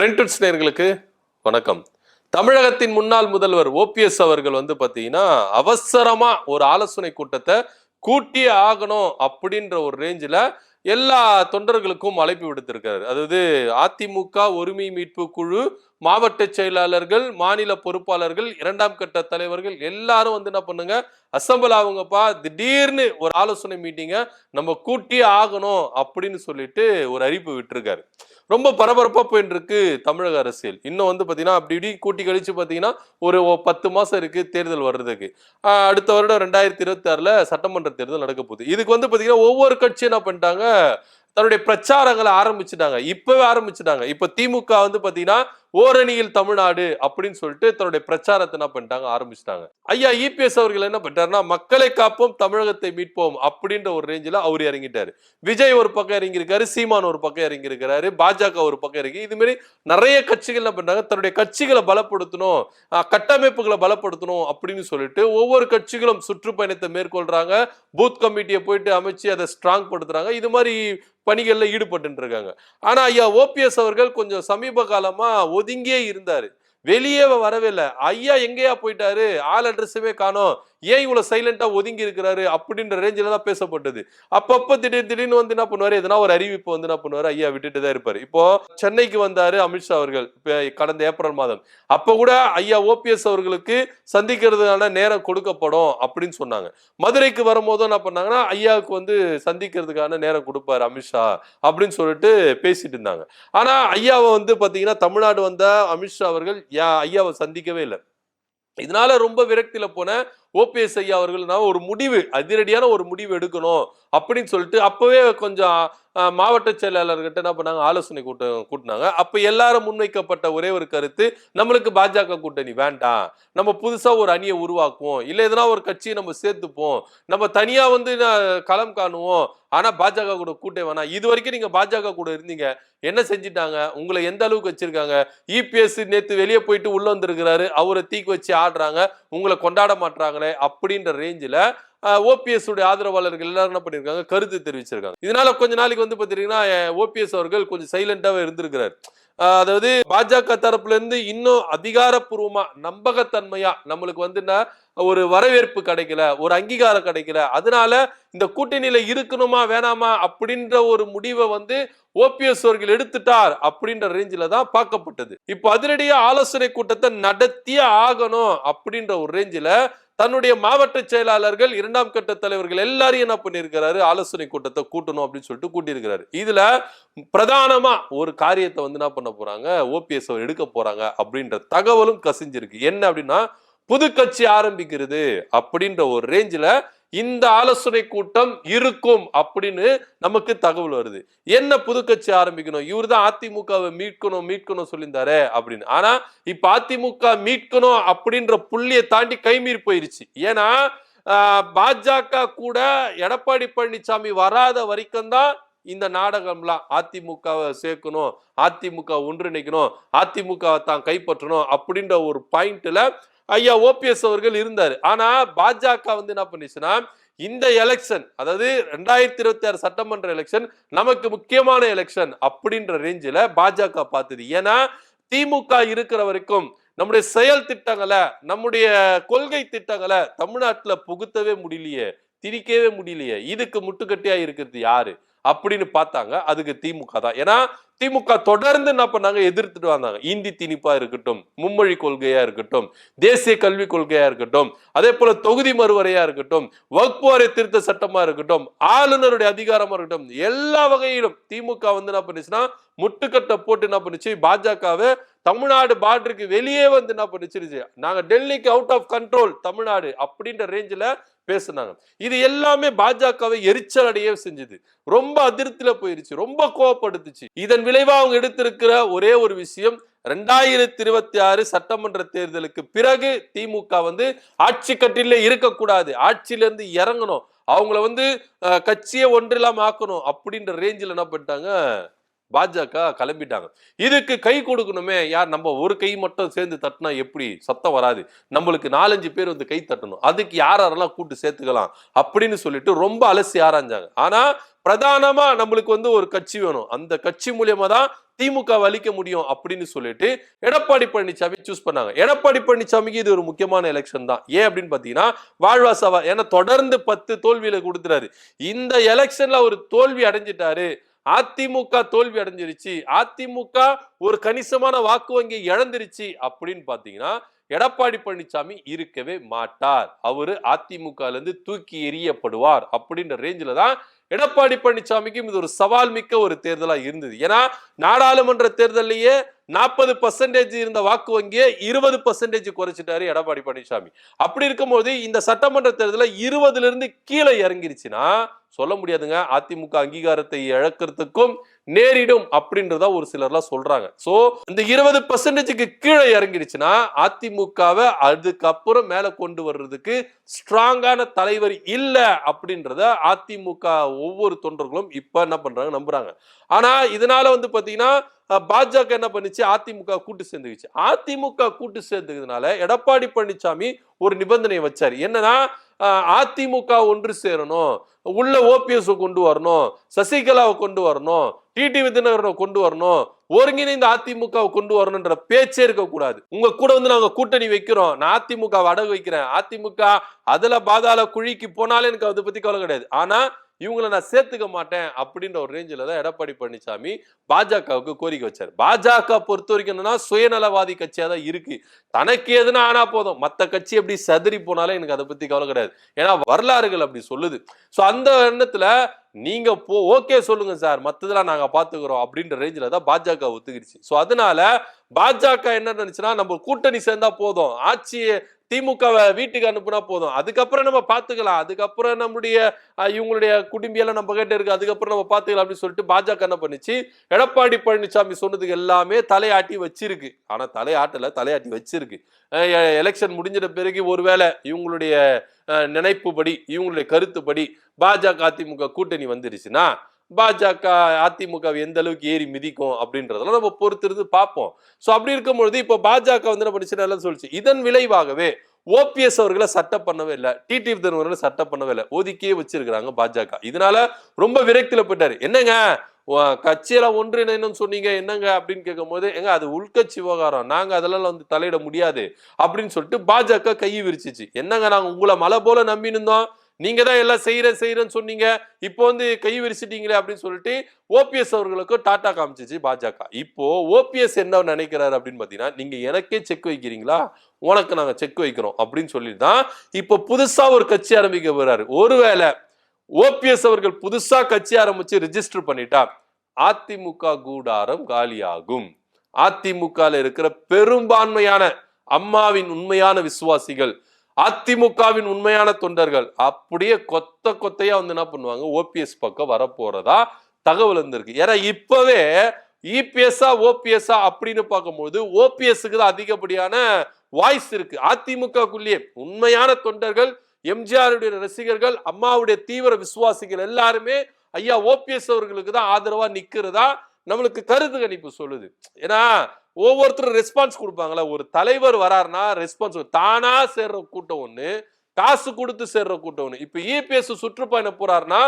பிரிண்டட்ஸ் நேயர்களுக்கு வணக்கம். தமிழகத்தின் முன்னாள் முதல்வர் ஓபிஎஸ் அவர்கள் பாத்தீங்கன்னா அவசரமா ஒரு ஆலோசனை கூட்டத்தை கூட்டியே ஆகணும் அப்படின்ற ஒரு ரேஞ்சில் எல்லா தொண்டர்களுக்கும் அழைப்பு விடுத்திருக்காரு. அதாவது அதிமுக ஒருமை மீட்பு குழு மாவட்ட செயலாளர்கள், மாநில பொறுப்பாளர்கள், இரண்டாம் கட்ட தலைவர்கள் எல்லாரும் என்ன பண்ணுங்க, அசம்பிள் ஆகுங்கப்பா, திடீர்னு ஒரு ஆலோசனை மீட்டிங்க நம்ம கூட்டியே ஆகணும் அப்படின்னு சொல்லிட்டு ஒரு அறிவிப்பு விட்டுருக்காரு. ரொம்ப பரபரப்பா போயிட்டு இருக்கு தமிழக அரசியல். இன்னும் பாத்தீங்கன்னா அப்படி இப்படி கூட்டி கழிச்சு பாத்தீங்கன்னா ஒரு 10 மாசம் இருக்கு தேர்தல் வர்றதுக்கு. அடுத்த வருடம் 2026ல சட்டமன்ற தேர்தல் நடக்க போகுது. இதுக்கு பாத்தீங்கன்னா ஒவ்வொரு கட்சியும் என்ன பண்ணிட்டாங்க, தன்னுடைய பிரச்சாரங்களை ஆரம்பிச்சுட்டாங்க. இப்பவே ஆரம்பிச்சுட்டாங்க. இப்ப திமுக பாத்தீங்கன்னா ஓரணியில் தமிழ்நாடு அப்படின்னு சொல்லிட்டு தன்னுடைய பிரச்சாரத்தை என்ன பண்ணிட்டாங்க, ஆரம்பிச்சுட்டாங்க. ஐயா இபிஎஸ் அவர்கள் என்ன பண்ணிட்டாருன்னா, மக்களை காப்போம் தமிழகத்தை மீட்போம் அப்படின்ற ஒரு ரேஞ்சில் அவர் இறங்கிட்டாரு. விஜய் ஒரு பக்கம் இறங்கியிருக்காரு, சீமான் ஒரு பக்கம் இறங்கியிருக்கிறாரு, பாஜக ஒரு பக்கம் இறங்கி இது மாதிரி நிறைய கட்சிகள் என்ன பண்றாங்க, தன்னுடைய கட்சிகளை பலப்படுத்தணும், கட்டமைப்புகளை பலப்படுத்தணும் அப்படின்னு சொல்லிட்டு ஒவ்வொரு கட்சிகளும் சுற்றுப்பயணத்தை மேற்கொள்றாங்க. பூத் கமிட்டியை போயிட்டு அமைச்சு அதை ஸ்ட்ராங் படுத்துறாங்க. இது மாதிரி பணிகள்ல ஈடுபட்டு இருக்காங்க. ஆனா ஐயா ஓபிஎஸ் அவர்கள் கொஞ்சம் சமீப காலமா ஒதுங்கியே இருந்தாரு, வெளியே வரவே இல்லை. ஐயா எங்கேயா போயிட்டாரு, ஆள் அட்ரஸவே காணோம், ஏன் இவ்வளவு சைலண்டா ஒதுங்கி இருக்கிறாரு அப்படின்ற ரேஞ்சில தான் பேசப்பட்டது. அப்பப்ப திடீர்னு என்ன பண்ணுவாரு, எதனா ஒரு அறிவிப்பு என்ன பண்ணுவாரு, ஐயா விட்டுட்டு தான் இருப்பாரு. இப்போ சென்னைக்கு வந்தாரு அமித்ஷா அவர்கள் கடந்த ஏப்ரல் மாதம். அப்ப கூட ஐயா ஓபிஎஸ் அவர்களுக்கு சந்திக்கிறதுக்கான நேரம் கொடுக்கப்படும் அப்படின்னு சொன்னாங்க. மதுரைக்கு வரும்போது என்ன பண்ணாங்கன்னா, ஐயாவுக்கு சந்திக்கிறதுக்கான நேரம் கொடுப்பாரு அமித்ஷா அப்படின்னு சொல்லிட்டு பேசிட்டு இருந்தாங்க. ஆனா ஐயாவை பாத்தீங்கன்னா தமிழ்நாடு வந்த அமித்ஷா அவர்கள் ஐயாவை சந்திக்கவே இல்லை. இதனால ரொம்ப விரக்தியில போன ஓபிஎஸ் ஐயா அவர்கள் ஒரு முடிவு, அதிரடியான ஒரு முடிவு எடுக்கணும் அப்படின்னு சொல்லிட்டு அப்பவே கொஞ்சம் மாவட்ட செயலாளர்கிட்ட என்ன பண்ணாங்க, ஆலோசனை கூட்டினாங்க. அப்ப எல்லாரும் முன்வைக்கப்பட்ட ஒரே ஒரு கருத்து, நம்மளுக்கு பாஜக கூட்டணி வேண்டாம், நம்ம புதுசா ஒரு அணியை உருவாக்குவோம், இல்ல எதனா ஒரு கட்சியை நம்ம சேர்த்துப்போம், நம்ம தனியா களம் காணுவோம், ஆனா பாஜக கூட கூட்டே வேணாம். இது வரைக்கும் நீங்க பாஜக கூட இருந்தீங்க, என்ன செஞ்சிட்டாங்க, உங்களை எந்த அளவுக்கு வச்சிருக்காங்க, இபிஎஸ் நேத்து வெளியே போயிட்டு உள்ள வந்திருக்கிறாரு, அவரை தீக்கு வச்சு ஆடுறாங்க, உங்களை கொண்டாட மாட்டாங்களே அப்படின்ற ரேஞ்சில ஓபிஎஸ் உடைய ஆதரவாளர்கள் எல்லாரும் என்ன பண்ணிருக்காங்க, கருத்து தெரிவிச்சிருக்காங்க. இதனால கொஞ்ச நாளைக்கு பாத்தீங்கன்னா ஓபிஎஸ் அவர்கள் கொஞ்சம் சைலண்டாவே இருந்திருக்கிறார். அதாவது பாஜக தரப்புல இருந்து இன்னும் அதிகாரப்பூர்வமா நம்பகத்தன்மையா நம்மளுக்கு ஒரு வரவேற்பு கிடைக்கல, ஒரு அங்கீகாரம் கிடைக்கல, அதனால இந்த கூட்டணியில இருக்கணுமா வேணாமா அப்படின்ற ஒரு முடிவை ஓபிஎஸ் அவர்கள் எடுத்துட்டார் அப்படின்ற ரேஞ்சில தான் பார்க்கப்பட்டது. இப்போ அதிரடியா ஆலோசனை கூட்டத்தை நடத்தியே ஆகணும் அப்படின்ற ஒரு ரேஞ்சில தன்னுடைய மாவட்ட செயலாளர்கள், இரண்டாம் கட்ட தலைவர்கள் எல்லாரையும் என்ன பண்ணிருக்கிறாரு, ஆலோசனை கூட்டத்தை கூட்டணும் அப்படின்னு சொல்லிட்டு கூட்டியிருக்கிறாரு. இதுல பிரதானமா ஒரு காரியத்தை என்ன பண்ண போறாங்க, ஓபிஎஸ் எடுக்க போறாங்க அப்படின்ற தகவலும் கசிஞ்சிருக்கு. என்ன அப்படின்னா, புது கட்சி ஆரம்பிக்கிறது அப்படின்ற ஒரு ரேஞ்சில இந்த ஆலோசனை கூட்டம் இருக்கும் அப்படின்னு நமக்கு தகவல் வருது. என்ன புது கட்சி ஆரம்பிக்கணும், இவர் தான் அதிமுகவை மீட்கணும் சொல்லியிருந்தாரு அப்படின்னு. ஆனா இப்ப அதிமுக மீட்கணும் அப்படின்ற புள்ளியை தாண்டி கைமீறி போயிருச்சு. ஏன்னா பாஜக கூட எடப்பாடி பழனிசாமி வராத வரைக்கும் தான் இந்த நாடகம்லாம், அதிமுகவை சேர்க்கணும், அதிமுக ஒன்றிணைக்கணும், அதிமுகவை தான் கைப்பற்றணும் அப்படின்ற ஒரு பாயிண்ட்ல ஐயா ஓபிஎஸ் அவர்கள் இருந்தாரு. ஆனா பாஜக என்ன பண்ணிச்சுன்னா, இந்த எலெக்ஷன், அதாவது 2026 சட்டமன்ற எலெக்ஷன் நமக்கு முக்கியமான எலெக்ஷன் அப்படின்ற ரேஞ்சில பாஜக பார்த்தது. ஏன்னா திமுக இருக்கிற வரைக்கும் நம்முடைய செயல் திட்டங்களை, நம்முடைய கொள்கை திட்டங்களை தமிழ்நாட்டுல புகுத்தவே முடியலையே, திணிக்கவே முடியலையே, இதுக்கு முட்டுக்கட்டியா இருக்கிறது யாரு அப்படின்னு பார்த்தாங்க. அதுக்கு திமுக தான். ஏன்னா திமுக தொடர்ந்து என்ன பண்ணாங்க, எதிர்த்துட்டு வந்தாங்க. இந்தி திணிப்பா இருக்கட்டும், மும்மொழி கொள்கையா இருக்கட்டும், தேசிய கல்வி கொள்கையா இருக்கட்டும், அதே போல தொகுதி மறுவரையா இருக்கட்டும், வக்ஃப் வாரிய திருத்த சட்டமா இருக்கட்டும், ஆளுநருடைய அதிகாரமா இருக்கட்டும், எல்லா வகையிலும் திமுக என்ன பண்ணுச்சுன்னா முட்டுக்கட்டை போட்டு என்ன பண்ணுச்சு, பாஜகவை தமிழ்நாடு பார்டருக்கு வெளியே என்ன பண்ணிச்சிருச்சு, நாங்க டெல்லிக்கு அவுட் ஆஃப் கண்ட்ரோல் தமிழ்நாடு அப்படின்ற ரேஞ்சில பேசுனாங்க. இது எல்லாமே பாஜகவை எரிச்சல் அடைய செஞ்சது, ரொம்ப அதிருப்தியில போயிருச்சு, ரொம்ப கோவப்படுத்துச்சு. இதன் விளைவா அவங்க எடுத்திருக்கிற ஒரே ஒரு விஷயம், 2026 சட்டமன்ற தேர்தலுக்கு பிறகு திமுக ஆட்சி கட்டில இருக்கக்கூடாது, ஆட்சியில இருந்து இறங்கணும், அவங்கள கட்சியை ஒன்றில்லாம ஆக்கணும் அப்படின்ற ரேஞ்சில் என்ன பண்ணிட்டாங்க, பாஜக கிளம்பிட்டாங்க. இதுக்கு கை கொடுக்கணுமே யார், நம்ம ஒரு கை மட்டும் சேர்ந்து தட்டினா எப்படி சத்தம் வராது, நம்மளுக்கு 4-5 பேர் கை தட்டணும், அதுக்கு யாரெல்லாம் கூட்டு சேர்த்துக்கலாம் அப்படின்னு சொல்லிட்டு ரொம்ப அலசி ஆராய்ஞ்சாங்க. ஆனா பிரதானமா நம்மளுக்கு ஒரு கட்சி வேணும், அந்த கட்சி மூலியமா தான் திமுக அழிக்க முடியும் அப்படின்னு சொல்லிட்டு எடப்பாடி பழனிசாமி சூஸ் பண்ணாங்க. எடப்பாடி பழனிசாமிக்கு இது ஒரு முக்கியமான எலெக்ஷன் தான். ஏன் அப்படின்னு பாத்தீங்கன்னா வாழ்வாசவா, ஏன்னா தொடர்ந்து 10 தோல்வியில கொடுத்துறாரு. இந்த எலெக்ஷன்ல ஒரு தோல்வி அடைஞ்சிட்டாரு. அதிமுக தோல்வி அடைஞ்சிருச்சு, அதிமுக ஒரு கணிசமான வாக்கு வங்கி இழந்துருச்சு அப்படின்னு பாத்தீங்கன்னா எடப்பாடி பழனிசாமி இருக்கவே மாட்டார். அவரு அதிமுக இருந்து தூக்கி எறியப்படுவார் அப்படின்ற ரேஞ்சில தான் எடப்பாடி பழனிசாமிக்கும் இது ஒரு சவால் மிக்க ஒரு தேர்தலா இருந்தது. ஏன்னா நாடாளுமன்ற தேர்தலையே 40% இருந்த வாக்கு வங்கியை 20% குறைச்சிட்டாரு எடப்பாடி பழனிசாமி. அப்படி இருக்கும்போது இந்த சட்டமன்ற தேர்தலில் 20 இருந்து கீழே இறங்கிருச்சுன்னா சொல்ல முடியாதுங்க, அதிமுக அங்கீகாரத்தை இழக்கிறதுக்கும் நேரிடும் அப்படின்றத ஒரு சிலர்லாம் சொல்றாங்க. சோ இந்த 20% கீழே இறங்கிடுச்சுன்னா அதிமுகவை அதுக்கப்புறம் மேல கொண்டு வர்றதுக்கு ஸ்ட்ராங்கான தலைவர் இல்ல அப்படின்றத அதிமுக ஒவ்வொரு தொண்டர்களும் இப்ப என்ன பண்றாங்க, நம்புறாங்க. ஆனா இதனால பாத்தீங்கன்னா பாஜக என்ன பண்ணிச்சு, அதிமுக கூட்டு சேர்ந்துச்சு. அதிமுக கூட்டு சேர்ந்ததுனால எடப்பாடி பழனிசாமி ஒரு நிபந்தனை வச்சாரு. என்னன்னா அதிமுக ஒன்று சேரணும், உள்ள ஓபிஎஸ் கொண்டு வரணும், சசிகலாவை கொண்டு வரணும், டிடிவி தினகரனை கொண்டு வரணும், ஒருங்கிணைந்த அதிமுக கொண்டு வரணும்ன்ற பேச்சே இருக்க கூடாது. உங்க கூட நாங்க கூட்டணி வைக்கிறோம், நான் அதிமுக அடகு வைக்கிறேன், அதிமுக அதுல பாதாள குழிக்கு போனாலே எனக்கு அதை பத்தி கவலை கிடையாது, ஆனா இவங்களை நான் சேர்த்துக்க மாட்டேன் அப்படின்ற ஒரு ரேஞ்சில தான் எடப்பாடி பழனிசாமி பாஜகவுக்கு கோரிக்கை வச்சாரு. பாஜக பொறுத்த வரைக்கும் என்னன்னா சுயநலவாதி கட்சியா தான் இருக்கு. தனக்கு எதுனா ஆனா போதும், மத்த கட்சி எப்படி சதுரி போனாலும் எனக்கு அதை பத்தி கவலை கிடையாது. ஏன்னா வரலாறுகள் அப்படி சொல்லுது. சோ அந்த எண்ணத்துல நீங்க ஓகே சொல்லுங்க சார், மத்ததெல்லாம் நாங்க பாத்துக்கிறோம் அப்படின்ற ரேஞ்சில தான் பாஜக ஒத்துக்கிடுச்சு. சோ அதனால பாஜக என்ன நினைச்சுன்னா நம்ம கூட்டணி சேர்ந்தா போதும், ஆட்சியை திமுகவை வீட்டுக்கு அனுப்புனா போதும், அதுக்கப்புறம் நம்ம பாத்துக்கலாம், அதுக்கப்புறம் நம்முடைய இவங்களுடைய குடும்பியெல்லாம் நம்ம கிட்ட இருக்கு, அதுக்கப்புறம் நம்ம பாத்துக்கலாம் அப்படின்னு சொல்லிட்டு பாஜக என்ன பண்ணிச்சு, எடப்பாடி பழனிசாமி சொன்னதுக்கு எல்லாமே தலையாட்டி வச்சிருக்கு. ஆனா தலையாட்டி வச்சிருக்கு. எலெக்ஷன் முடிஞ்சிட்ட பிறகு ஒருவேளை இவங்களுடைய நினைப்புபடி, இவங்களுடைய கருத்துப்படி பாஜக அதிமுக கூட்டணி வந்துருச்சுன்னா பாஜக அதிமுக எந்த அளவுக்கு ஏறி மிதிக்கும் அப்படின்றதெல்லாம் நம்ம பொறுத்திருந்து பார்ப்போம். சோ அப்படி இருக்கும்பொழுது இப்போ பாஜக என்ன பண்ணிச்சு, சொல்லிச்சு. இதன் விளைவாகவே ஓபிஎஸ் அவர்களை சட்டம் பண்ணவே இல்லை, டிடிவி தினகரனை சட்டம் பண்ணவே இல்லை, ஒதுக்கியே வச்சிருக்கிறாங்க பாஜக. இதனால ரொம்ப விரக்தியில போயிட்டாரு. என்னங்க கட்சியில ஒன்றிணைன்னு சொன்னீங்க என்னங்க அப்படின்னு கேட்கும் போது, எங்க அது உள்கட்சி விவகாரம், நாங்க அதெல்லாம் தலையிட முடியாது அப்படின்னு சொல்லிட்டு பாஜக கை விரிச்சிச்சு. என்னங்க நாங்க உங்களை மலை போல நம்பி இருந்தோம், நீங்க தான் எல்லாம் செய்யறேன்னு சொன்னீங்க, இப்போ கை விரிச்சிட்டீங்களே அப்படின்னு சொல்லிட்டு ஓபிஎஸ் அவர்களுக்கு டாட்டா காமிச்சிச்சு பாஜக. இப்போ ஓபிஎஸ் என்ன நினைக்கிறாரு அப்படின்னு பாத்தீங்கன்னா, நீங்க எனக்கே செக் வைக்கிறீங்களா, உனக்கு நாங்க செக் வைக்கிறோம் அப்படின்னு சொல்லிதான் இப்போ புதுசா ஒரு கட்சி ஆரம்பிக்க போறாரு. ஒருவேளை ஓபிஎஸ் அவர்கள் புதுசா கட்சி ஆரம்பிச்சு ரிஜிஸ்டர் பண்ணிட்டா அதிமுக கூடாரம் காலியாகும். அதிமுக இருக்கிற பெரும்பான்மையான அம்மாவின் உண்மையான விசுவாசிகள், அதிமுகவின் உண்மையான தொண்டர்கள் அப்படியே கொத்தையா என்ன பண்ணுவாங்க, ஓபிஎஸ் பக்கம் வரப்போறதா தகவல் இருந்திருக்கு. ஏன்னா இப்பவே இபிஎஸ்ஆ ஓபிஎஸ்ஆ அப்படின்னு பார்க்கும்போது ஓபிஎஸ்க்கு தான் அதிகப்படியான வாய்ஸ் இருக்கு. அதிமுகக்குள்ளேயே உண்மையான தொண்டர்கள், எம்ஜிஆருடைய ரசிகர்கள், அம்மாவுடைய தீவிர விசுவாசிகள் எல்லாருமே ஐயா ஓபிஎஸ் அவர்களுக்கு தான் ஆதரவா நிக்கிறதா நம்மளுக்கு கருத்து கணிப்பு சொல்லுது. ஏன்னா ஒவ்வொருத்தரும் ரெஸ்பான்ஸ் கொடுப்பாங்களா, ஒரு தலைவர் வராருன்னா ரெஸ்பான்ஸ் தானா சேர்ற கூட்டம் ஒண்ணு, காசு கொடுத்து சேர்ற கூட்டம் ஒண்ணு. இப்ப இபிஎஸ் சுற்றுப்பயணம் போறாருன்னா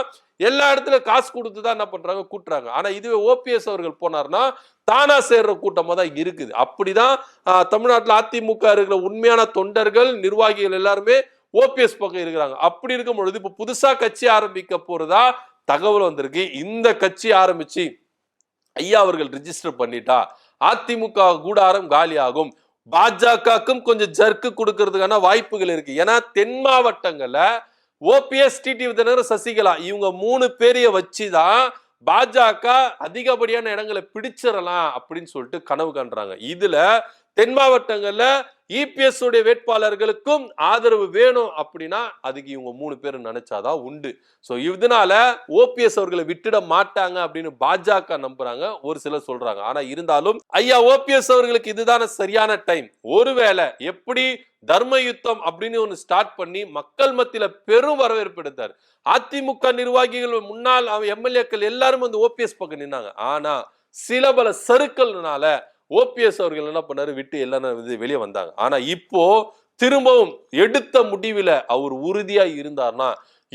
எல்லா இடத்துல காசு கொடுத்து தான் என்ன பண்றாங்க, கூட்டுறாங்க. ஆனா இதுவே ஓபிஎஸ் அவர்கள் போனார்னா தானா சேர்ற கூட்டமா தான் இருக்குது. அப்படிதான் தமிழ்நாட்டில் அதிமுக இருக்கிற உண்மையான தொண்டர்கள், நிர்வாகிகள் எல்லாருமே ஓபிஎஸ் பக்கம் இருக்கிறாங்க. அப்படி இருக்கும் பொழுது இப்ப புதுசா கட்சி ஆரம்பிக்க போறதா தகவல் வந்திருக்கு. இந்த கட்சி ஆரம்பிச்சு ஐயா அவர்கள் ரிஜிஸ்டர் பண்ணிட்டா அதிமுக கூடாரம் காலியாகும். பாஜகக்கும் கொஞ்சம் ஜர்க்கு கொடுக்கறதுக்கான வாய்ப்புகள் இருக்கு. ஏன்னா தென் மாவட்டங்கள்ல ஓபிஎஸ், டிடிவி தினகரன், சசிகலா இவங்க 3 பேரைய வச்சுதான் பாஜக அதிகப்படியான இடங்களை பிடிச்சிடலாம் அப்படின்னு சொல்லிட்டு கனவு காண்றாங்க. இதுல தென் மாவட்டங்கள்ல இபிஎஸ் உடைய வேட்பாளர்களுக்கும் ஆதரவு வேணும் அப்படின்னா அதுக்கு இவங்க 3 பேர் நினைச்சாதான் உண்டு. சோ இதனால ஓபிஎஸ் அவர்களை விட்டுட மாட்டாங்க அப்படின்னு பாஜக நம்புறாங்க, ஒரு சிலர் சொல்றாங்க. ஆனா இருந்தாலும் ஐயா ஓபிஎஸ் அவர்களுக்கு இதுதான சரியான டைம். ஒருவேளை எப்படி தர்ம யுத்தம் அப்படின்னு ஒன்னு ஸ்டார்ட் பண்ணி மக்கள் மத்தியில பெரும் வரவேற்பு எடுத்தார். அதிமுக நிர்வாகிகள், முன்னாள் எம்எல்ஏக்கள் எல்லாரும் ஓபிஎஸ் பக்கம் நின்னாங்க. ஆனா சில பல சறுக்கல்னால ஓபிஎஸ் அவர்கள் என்ன பண்ணாரு, விட்டு எல்லாரும் வெளியே வந்தாங்க. ஆனா இப்போ திரும்பவும் எடுத்த முடிவுல அவர் உறுதியா இருந்தார்னா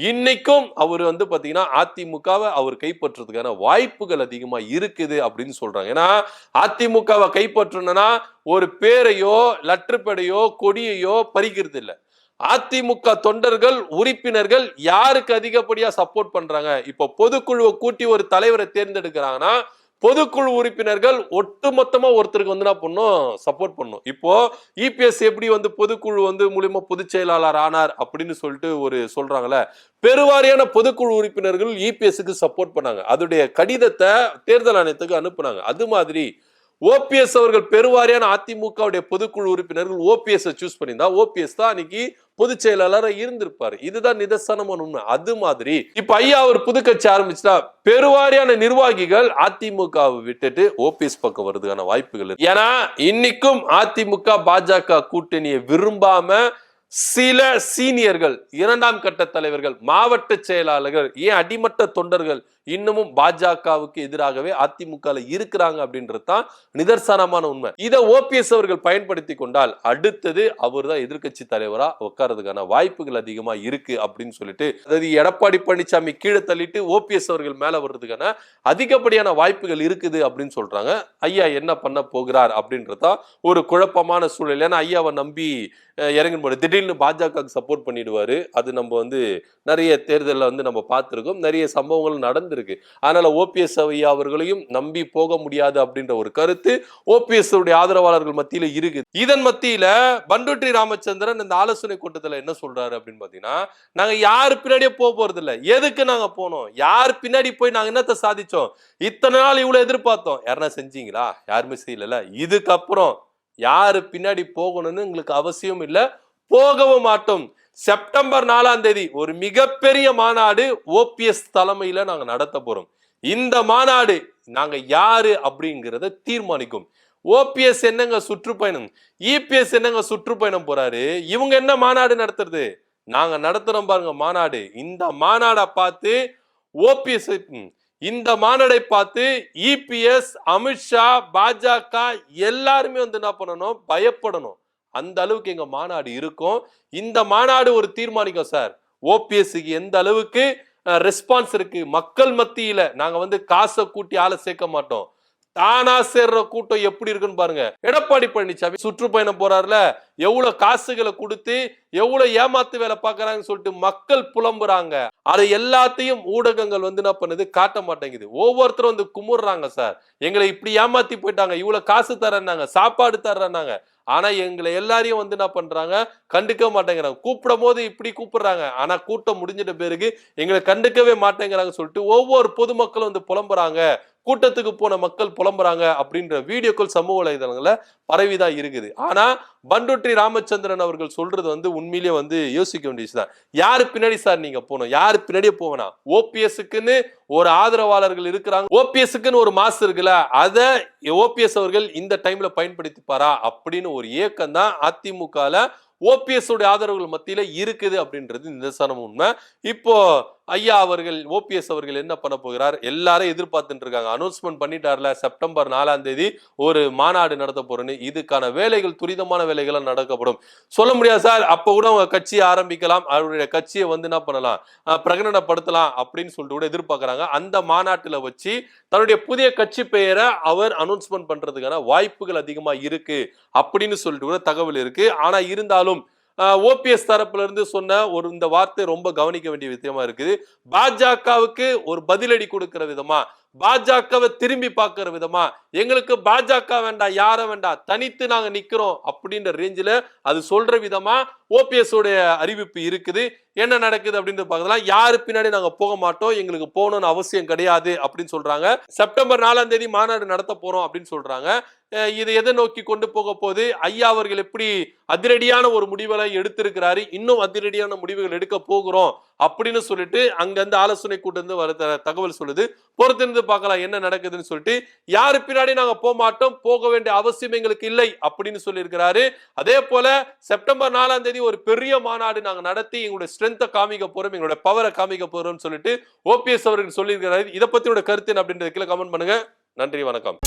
இன்னைக்கும் அவர் வந்து பாத்தீங்கன்னா அதிமுகவை அவர் கைப்பற்றுறதுக்கான வாய்ப்புகள் அதிகமா இருக்குது அப்படின்னு சொல்றாங்க. ஏன்னா அதிமுகவை கைப்பற்றணும்னா ஒரு பேரையோ லற்றுப்படையோ கொடியையோ பறிக்கிறது இல்லை. அதிமுக தொண்டர்கள் உறுப்பினர்கள் யாருக்கு அதிகப்படியா சப்போர்ட் பண்றாங்க? இப்போ பொதுக்குழுவை கூட்டி ஒரு தலைவரை தேர்ந்தெடுக்கிறாங்கன்னா பொதுக்குழு உறுப்பினர்கள் ஒட்டுமொத்தமா ஒருத்தருக்கு வந்து என்ன பண்ணும், சப்போர்ட் பண்ணும். இப்போ இபிஎஸ் எப்படி வந்து பொதுக்குழு வந்து மூலியமா பொதுச் செயலாளர் ஆனார் அப்படின்னு சொல்லிட்டு ஒரு சொல்றாங்கல்ல, பெருவாரியான பொதுக்குழு உறுப்பினர்கள் இபிஎஸ்க்கு சப்போர்ட் பண்ணாங்க. அதோடைய கடிதத்தை தேர்தல் ஆணையத்துக்கு அனுப்புனாங்க. அது மாதிரி ஓபிஎஸ் அவர்கள் பெருவாரியான அதிமுக பொதுக்குழு உறுப்பினர்கள் ஓபிஎஸ் சூஸ் பண்ணியிருந்தா ஓபிஎஸ் தான் அன்னைக்கு பொதுச் செயலாளர் இருந்திருப்பாரு. இதுதான் நிதர்சனமான உண்மை. அது மாதிரி இப்ப ஐயா ஒரு புது கட்சி ஆரம்பிச்சுட்டா பெருவாரியான நிர்வாகிகள் அதிமுகவை விட்டுட்டு ஓபிஎஸ் பக்கம் வருதுக்கான வாய்ப்புகள் இருக்கு. ஏன்னா இன்னைக்கும் அதிமுக பாஜக கூட்டணியை விரும்பாம சில சீனியர்கள், இரண்டாம் கட்ட தலைவர்கள், மாவட்ட செயலாளர்கள், ஏன் அடிமட்ட தொண்டர்கள் இன்னமும் பாஜகவுக்கு எதிராகவே அதிமுக இருக்கிறாங்க அப்படின்றதுதான் நிதர்சனமான உண்மை. இதை ஓபிஎஸ் அவர்கள் பயன்படுத்தி கொண்டால் அடுத்தது அவர் தான் எதிர்கட்சி தலைவரா உட்கார்றதுக்கான வாய்ப்புகள் அதிகமா இருக்கு அப்படின்னு சொல்லிட்டு, அதாவது எடப்பாடி பழனிசாமி கீழே தள்ளிட்டு ஓபிஎஸ் அவர்கள் மேல வர்றதுக்கான அதிகப்படியான வாய்ப்புகள் இருக்குது அப்படின்னு சொல்றாங்க. ஐயா என்ன பண்ண போகிறார் அப்படின்றதா ஒரு குழப்பமான சூழல். ஏன்னா ஐயாவை நம்பி இறங்கும்போது திடீர்னு பாஜகவுக்கு சப்போர்ட் பண்ணிடுவாரு. அது நம்ம வந்து நிறைய தேர்தலில் வந்து நம்ம பார்த்துருக்கோம், நிறைய சம்பவங்கள் நடந்திருக்கு. அதனால ஓபிஎஸ் ஐயா அவர்களையும் நம்பி போக முடியாது அப்படின்ற ஒரு கருத்து ஓபிஎஸ் ஆதரவாளர்கள் மத்தியில இருக்குது. இதன் மத்தியில பண்டுட்டி ராமச்சந்திரன் இந்த ஆலோசனை கூட்டத்தில் என்ன சொல்றாரு அப்படின்னு பாத்தீங்கன்னா, நாங்க யாரு பின்னாடியே போறது இல்லை, எதுக்கு நாங்க போனோம், யார் பின்னாடி போய் நாங்க என்னத்தை சாதிச்சோம், இத்தனை நாள் இவ்வளவு எதிர்பார்த்தோம், யாருன்னா செஞ்சீங்களா, யாருமே செய்யல, இதுக்கப்புறம் யாரு பின்னாடி போகணும்னு எங்களுக்கு அவசியம் இல்லை, போகவும் மாட்டோம். செப்டம்பர் 4ஆம் தேதி ஒரு மிகப்பெரிய மாநாடு ஓபிஎஸ் தலைமையில நாங்க நடத்த போறோம். இந்த மாநாடு நாங்க யாரு அப்படிங்கிறத தீர்மானிக்கும். ஓபிஎஸ் என்னங்க சுற்றுப்பயணம், இபிஎஸ் என்னங்க சுற்றுப்பயணம் போறாரு, இவங்க என்ன மாநாடு நடத்துறது, நாங்க நடத்துறோம் பாருங்க மாநாடு. இந்த மாநாடை பார்த்து ஓபிஎஸ், இந்த மாநாடை பார்த்து இபிஎஸ், அமித்ஷா, பாஜக எல்லாருமே வந்து என்ன பண்ணணும், பயப்படணும். அந்த அளவுக்கு எங்க மாநாடு இருக்கும். இந்த மாநாடு ஒரு தீர்மானிக்கும் சார், ஓபிஎஸ்க்கு எந்த அளவுக்கு ரெஸ்பான்ஸ் இருக்கு மக்கள் மத்தியில. நாங்க வந்து காசை கூட்டி ஆளை சேர்க்க மாட்டோம், தானா சேர்ற கூட்டம் எப்படி இருக்குன்னு பாருங்க. எடப்பாடி பழனிசாமி சுற்றுப்பயணம் போறாருல, எவ்வளவு காசுகளை கொடுத்து எவ்வளவு ஏமாத்து வேலை பார்க்கறாங்கன்னு சொல்லிட்டு மக்கள் புலம்புறாங்க. அது எல்லாத்தையும் ஊடகங்கள் வந்து என்ன பண்ணுது, காட்ட மாட்டேங்குது. ஒவ்வொருத்தரும் வந்து குமுறாங்க, சார் எங்களை இப்படி ஏமாத்தி போயிட்டாங்க, இவ்வளவு காசு தரேன்னாங்க, சாப்பாடு தர்றாங்க, ஆனா எங்களை எல்லாரையும் வந்து என்ன பண்றாங்க, கண்டுக்க மாட்டேங்கிறாங்க. கூப்பிடும் போது இப்படி கூப்பிடுறாங்க, ஆனா கூட்டம் முடிஞ்சிட்ட பிறகு எங்களை கண்டுக்கவே மாட்டேங்கிறாங்க சொல்லிட்டு ஒவ்வொரு பொதுமக்களும் வந்து புலம்புறாங்க, கூட்டத்துக்கு போன மக்கள் புலம்புறாங்க அப்படின்ற வீடியோக்கள் சமூக வலைதளங்கள்ல பரவிதான் இருக்குது. ஆனா பண்டுட்டி ராமச்சந்திரன் அவர்கள் சொல்றது வந்து உண்மையிலேயே வந்து யோசிக்க வேண்டியதுதான். யாரு பின்னாடி சார் நீங்க போகணும், யாரு பின்னாடியே போகணும், ஓபிஎஸ்க்குன்னு ஒரு ஆதரவாளர்கள் இருக்கிறாங்க, ஓபிஎஸ்க்குன்னு ஒரு மாசு இருக்குல்ல, அத ஓபிஎஸ் அவர்கள் இந்த டைம்ல பயன்படுத்திப்பாரா அப்படின்னு ஒரு ஏக்கம் தான் அதிமுகல ஓபிஎஸ் ஆதரவுகள் மத்தியில இருக்குது அப்படின்றது நிதர்சனம் உண்மை. இப்போ ஐயா அவர்கள் ஓபிஎஸ் அவர்கள் என்ன பண்ண போகிறார், எல்லாரும் எதிர்பார்த்துட்டு இருக்காங்க. அனௌன்ஸ்மெண்ட் பண்ணிட்டார்ல, செப்டம்பர் 4ஆம் தேதி ஒரு மாநாடு நடத்த போறேன்னு. இதுக்கான வேலைகள், துரிதமான வேலைகள் நடக்கப்படும். சொல்ல முடியாது சார், அப்ப கூட அவங்க கட்சியை ஆரம்பிக்கலாம், அவருடைய கட்சியை வந்து என்ன பண்ணலாம், பிரகடனப்படுத்தலாம் அப்படின்னு சொல்லிட்டு கூட எதிர்பார்க்கறாங்க. அந்த மாநாட்டில் வச்சு தன்னுடைய புதிய கட்சி பெயரை அவர் அனௌன்ஸ்மெண்ட் பண்றதுக்கான வாய்ப்புகள் அதிகமா இருக்கு அப்படின்னு சொல்லிட்டு கூட தகவல் இருக்கு. ஆனா இருந்தாலும் ஓபிஎஸ் தரப்புல இருந்து சொன்ன ஒரு இந்த வார்த்தை ரொம்ப கவனிக்க வேண்டிய விஷயமா இருக்குது. பாஜகவுக்கு ஒரு பதிலடி கொடுக்கிற விதமா, பாஜகவை திரும்பி பார்க்கிற விதமா, எங்களுக்கு பாஜக வேண்டாம், யார வேண்டாம், தனித்து நாங்க நிக்கிறோம் அப்படின்ற ரேஞ்சில அது சொல்ற விதமா ஓபிஎஸ் உடைய அறிவிப்பு இருக்குது. என்ன நடக்குது அப்படின்னு பார்க்கலாம். யாரு பின்னாடி நாங்க போக மாட்டோம், எங்களுக்கு போகணும்னு அவசியம் கிடையாது அப்படின்னு சொல்றாங்க. செப்டம்பர் 4ஆம் தேதி மாநாடு நடத்த போறோம் அப்படின்னு சொல்றாங்க. இது எதை நோக்கி கொண்டு போக போது, ஐயா அவர்கள் எப்படி அதிரடியான ஒரு முடிவுகளை எடுத்திருக்கிறாரு, இன்னும் அதிரடியான முடிவுகள் எடுக்க போகிறோம் அப்படின்னு சொல்லிட்டு அங்கிருந்து ஆலோசனை கூட்டம் வர தகவல் சொல்லுது. பொறுத்திருந்து பார்க்கலாம் என்ன நடக்குதுன்னு சொல்லிட்டு. யாரு பின்னாடி நாங்க போக மாட்டோம், போக வேண்டிய அவசியம் எங்களுக்கு இல்லை அப்படின்னு சொல்லி இருக்கிறாரு. அதே போல செப்டம்பர் 4ஆம் தேதி ஒரு பெரிய மாநாடு நாங்க நடத்தி எங்களுடைய ஸ்ட்ரென்த்தை காமிக்க போறோம், எங்களுடைய பவரை காமிக்க போறோம்னு சொல்லிட்டு ஓபிஎஸ் அவர்கள் சொல்லியிருக்கிறாரு. இதை பத்தியோட கருத்து என்ன அப்படின்றது கீழே கமெண்ட் பண்ணுங்க. நன்றி, வணக்கம்.